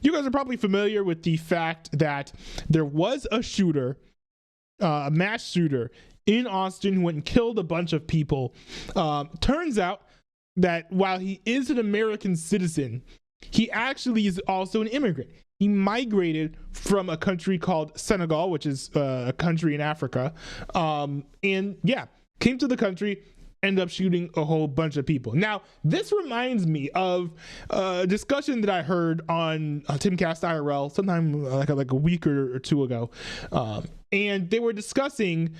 you guys are probably familiar with the fact that there was a shooter, a mass shooter in Austin who went and killed a bunch of people. Turns out that while he is an American citizen, he actually is also an immigrant. He migrated from a country called Senegal, which is a country in Africa, and yeah, came to the country, ended up shooting a whole bunch of people. Now, this reminds me of a discussion that I heard on Timcast IRL sometime like a week or two ago, and they were discussing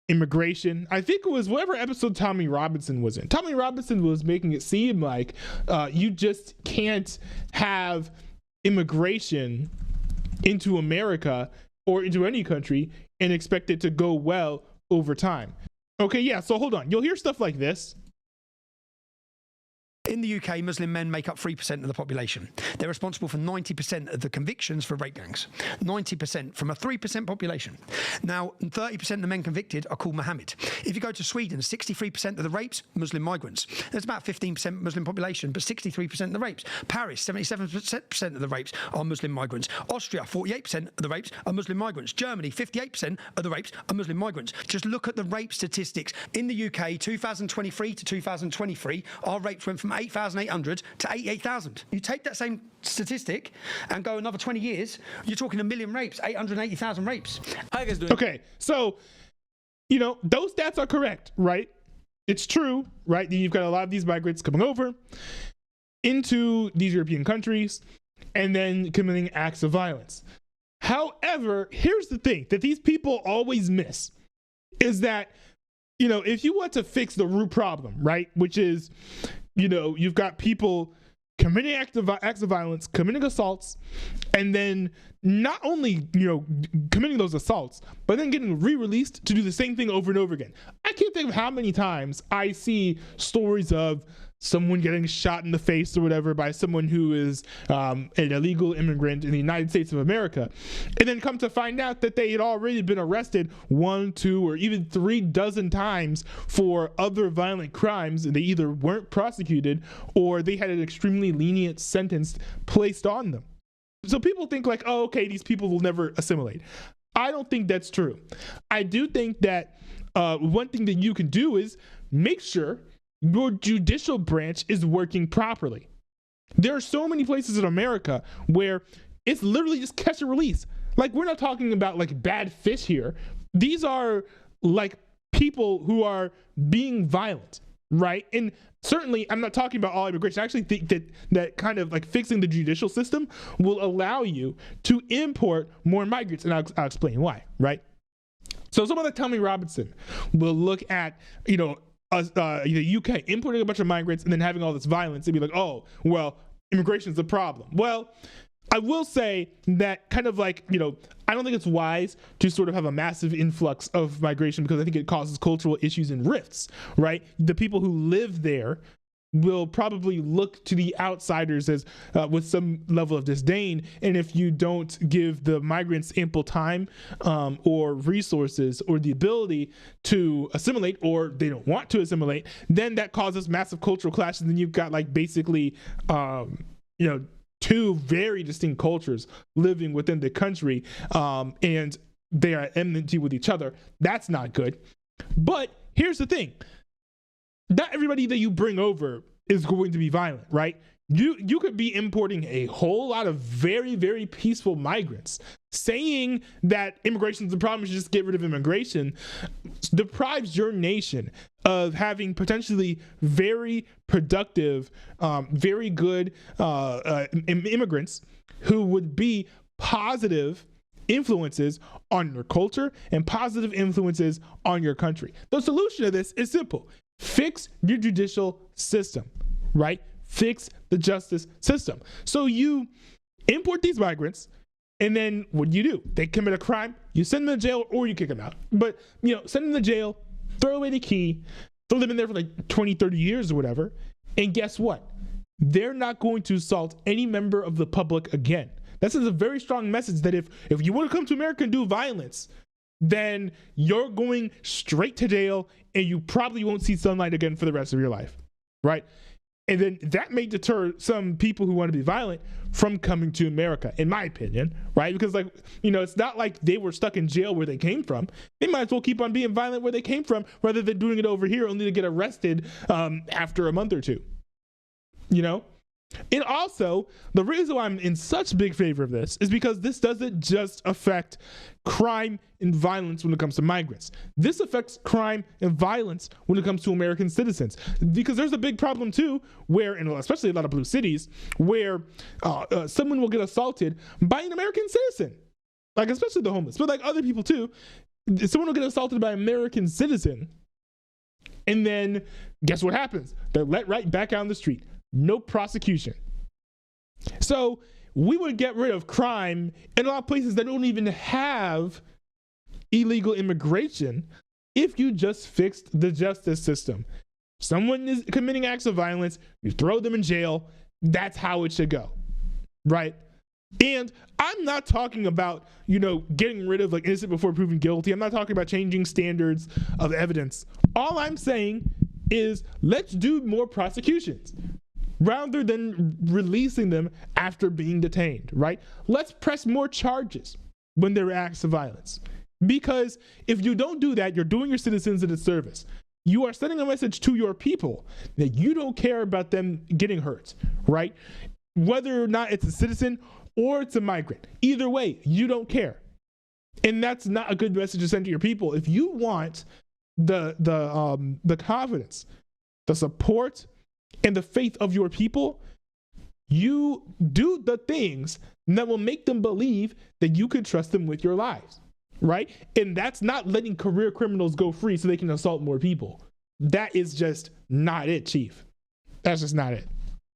immigration. I think it was whatever episode Tommy Robinson was in. Tommy Robinson was making it seem like you just can't have immigration into America or into any country and expect it to go well over time. Okay, yeah, so hold on. You'll hear stuff like this. In the UK, Muslim men make up 3% of the population. They're responsible for 90% of the convictions for rape gangs. 90% from a 3% population. Now, 30% of the men convicted are called Mohammed. If you go to Sweden, 63% of the rapes, Muslim migrants. There's about 15% Muslim population, but 63% of the rapes. Paris, 77% of the rapes are Muslim migrants. Austria, 48% of the rapes are Muslim migrants. Germany, 58% of the rapes are Muslim migrants. Just look at the rape statistics. In the UK, 2023 to 2023, our rapes went from 8,800 to 88,000. You take that same statistic and go another 20 years, you're talking 1 million rapes, 880,000 rapes. How you guys doing? Okay, so, you know, those stats are correct, right? It's true, right? You've got a lot of these migrants coming over into these European countries and then committing acts of violence. However, here's the thing that these people always miss is that, you know, if you want to fix the root problem, right, which is, you know, you've got people committing acts of violence, committing assaults, and then not only, you know, committing those assaults, but then getting re-released to do the same thing over and over again. I can't think of how many times I see stories of someone getting shot in the face or whatever by someone who is an illegal immigrant in the United States of America, and then come to find out that they had already been arrested 1, 2, or even 3 dozen times for other violent crimes, and they either weren't prosecuted or they had an extremely lenient sentence placed on them. So people think like, oh, okay, these people will never assimilate. I don't think that's true. I do think that one thing that you can do is make sure your judicial branch is working properly. There are so many places in America where it's literally just catch and release. Like, we're not talking about like bad fish here. These are like people who are being violent, right? And certainly I'm not talking about all immigration. I actually think that kind of like fixing the judicial system will allow you to import more migrants, and I'll explain why, right? So someone like Tommy Robinson will look at, you know, the UK importing a bunch of migrants and then having all this violence and be like, oh, well, immigration is the problem. Well, I will say that kind of like, you know, I don't think it's wise to sort of have a massive influx of migration because I think it causes cultural issues and rifts, right? The people who live there will probably look to the outsiders as with some level of disdain, and if you don't give the migrants ample time or resources or the ability to assimilate, or they don't want to assimilate, then that causes massive cultural clashes, and you've got like basically you know, 2 very distinct cultures living within the country, and they are at enmity with each other. That's not good. But here's the thing. Not everybody that you bring over is going to be violent, right? You could be importing a whole lot of very, very peaceful migrants. Saying that immigration is the problem, you should just get rid of immigration, deprives your nation of having potentially very productive, very good immigrants who would be positive influences on your culture and positive influences on your country. The solution to this is simple. Fix your judicial system, right? Fix the justice system. So you import these migrants, and then what do you do? They commit a crime, you send them to jail, or you kick them out. But, you know, send them to jail, throw away the key, throw them in there for like 20, 30 years or whatever, and guess what? They're not going to assault any member of the public again. This is a very strong message that if you want to come to America and do violence, then you're going straight to jail and you probably won't see sunlight again for the rest of your life, right? And then that may deter some people who want to be violent from coming to America, in my opinion, right? Because, like, you know, it's not like they were stuck in jail where they came from. They might as well keep on being violent where they came from rather than doing it over here only to get arrested after a month or two, you know? And also, the reason why I'm in such big favor of this is because this doesn't just affect crime and violence when it comes to migrants. This affects crime and violence when it comes to American citizens. Because there's a big problem too, where, and especially a lot of blue cities, where someone will get assaulted by an American citizen. Like, especially the homeless, but like other people too. Someone will get assaulted by an American citizen, and then guess what happens? They're let right back out on the street. No prosecution. So we would get rid of crime in a lot of places that don't even have illegal immigration if you just fixed the justice system. Someone is committing acts of violence, you throw them in jail. That's how it should go, right? And I'm not talking about, you know, getting rid of like innocent before proven guilty. I'm not talking about changing standards of evidence. All I'm saying is let's do more prosecutions rather than releasing them after being detained, right? Let's press more charges when there are acts of violence. Because if you don't do that, you're doing your citizens a disservice. You are sending a message to your people that you don't care about them getting hurt, right? Whether or not it's a citizen or it's a migrant, either way, you don't care. And that's not a good message to send to your people. If you want the confidence, the support, and the faith of your people, you do the things that will make them believe that you can trust them with your lives, right? And that's not letting career criminals go free so they can assault more people. That is just not it, Chief. That's just not it.